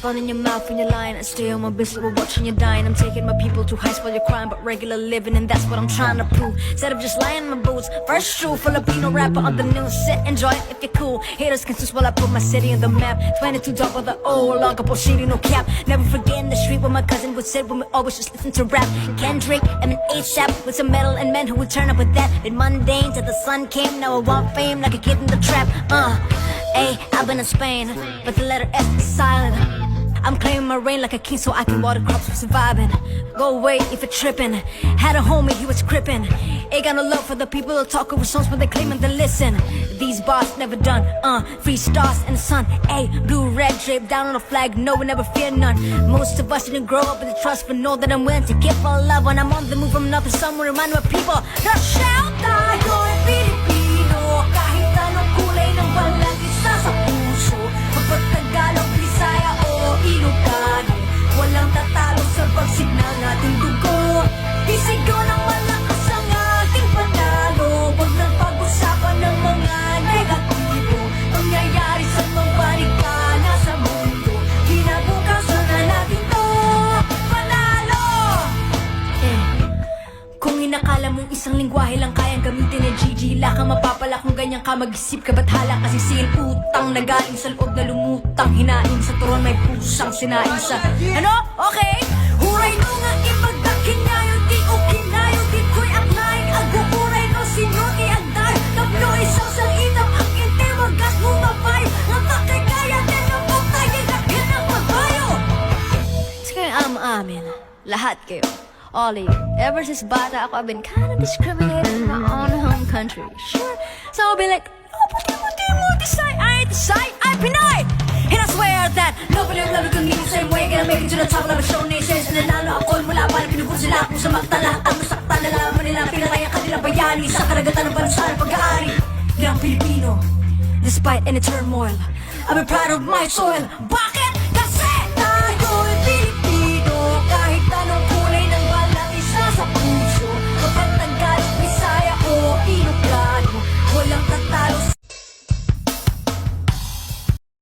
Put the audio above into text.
fun in your mouth when you're lying. I stay on my business while watching you dying. I'm taking my people to heights while you're crying, but regular living, and that's what I'm trying to prove. Instead of just lying in my boots, first true Filipino rapper on the news. Sit, enjoy it if you're cool. Haters can switch while I put my city on the map. 22 dog with the old long couple city, no cap. Never forget in the street where my cousin would sit when we always just listen to rap. Kendrick, M&H with some metal and men who would turn up with that. Been mundane till the sun came. Now I want fame like a kid in the trap. I've been in Spain, but the letter S is silent. I'm claiming my reign like a king so I can water crops for surviving. Go away if you're tripping. Had a homie, he was crippin'. Ain't got no love for the people who talk over songs but they claiming to listen. These bars never done, free stars in the sun. Blue, red draped down on a flag, no, we never fear none. Most of us didn't grow up with the trust, but know that I'm willing to give all love. When I'm on the move from nothing, somewhere remind my people. The shout tayo ay Pilipino. Kahit anong kulay ng balat, isa sa puso. Magpagtagalog, Bisaya o Ilocano, walang tatalo sa pagsignal nating dugo. Isigaw ng malakas ang ating panalo. Huwag nang pag-usapan ng mga negatibo. Pangyayari sa pagbalikana sa mundo. Kinabukasan na natin to panalo. Kung inakala mong isang lingwahe lang kayang gamitin ni Gigi, la kang mapapala kung ganyan ka mag-isip ka. Ba't hala kasi sin utang na galing sa loob na lumutang. Hinain sa turon may pusang sinain sa ano? Okay? Huray no nga ipagkakinyayo di o kinayo di ko'y aknaing agukuray no sinuti agdar. Tapno isang sang itang ang inte wagas bumabay. Nga makikaya din ang pagtayin lakin ng pagbayo. Sa kayo amin, lahat kayo, all of you. Ever since bata ako, I've been kind of discriminated in my own home country. Sure, so I'll be like, oh, puti mo, Tisay, ay Pinoy. And I swear that nobody will ever me the same way. Gonna make it to the top of the show nations. And nanalo ako mula para pinugun sila kung sa magtala. Ang masaktan na laman nila, pinatay ang kanilang bayani sa karagatan ng bansa ng pag-aari ng Pilipino. Despite any turmoil, I've been proud of my soil. Back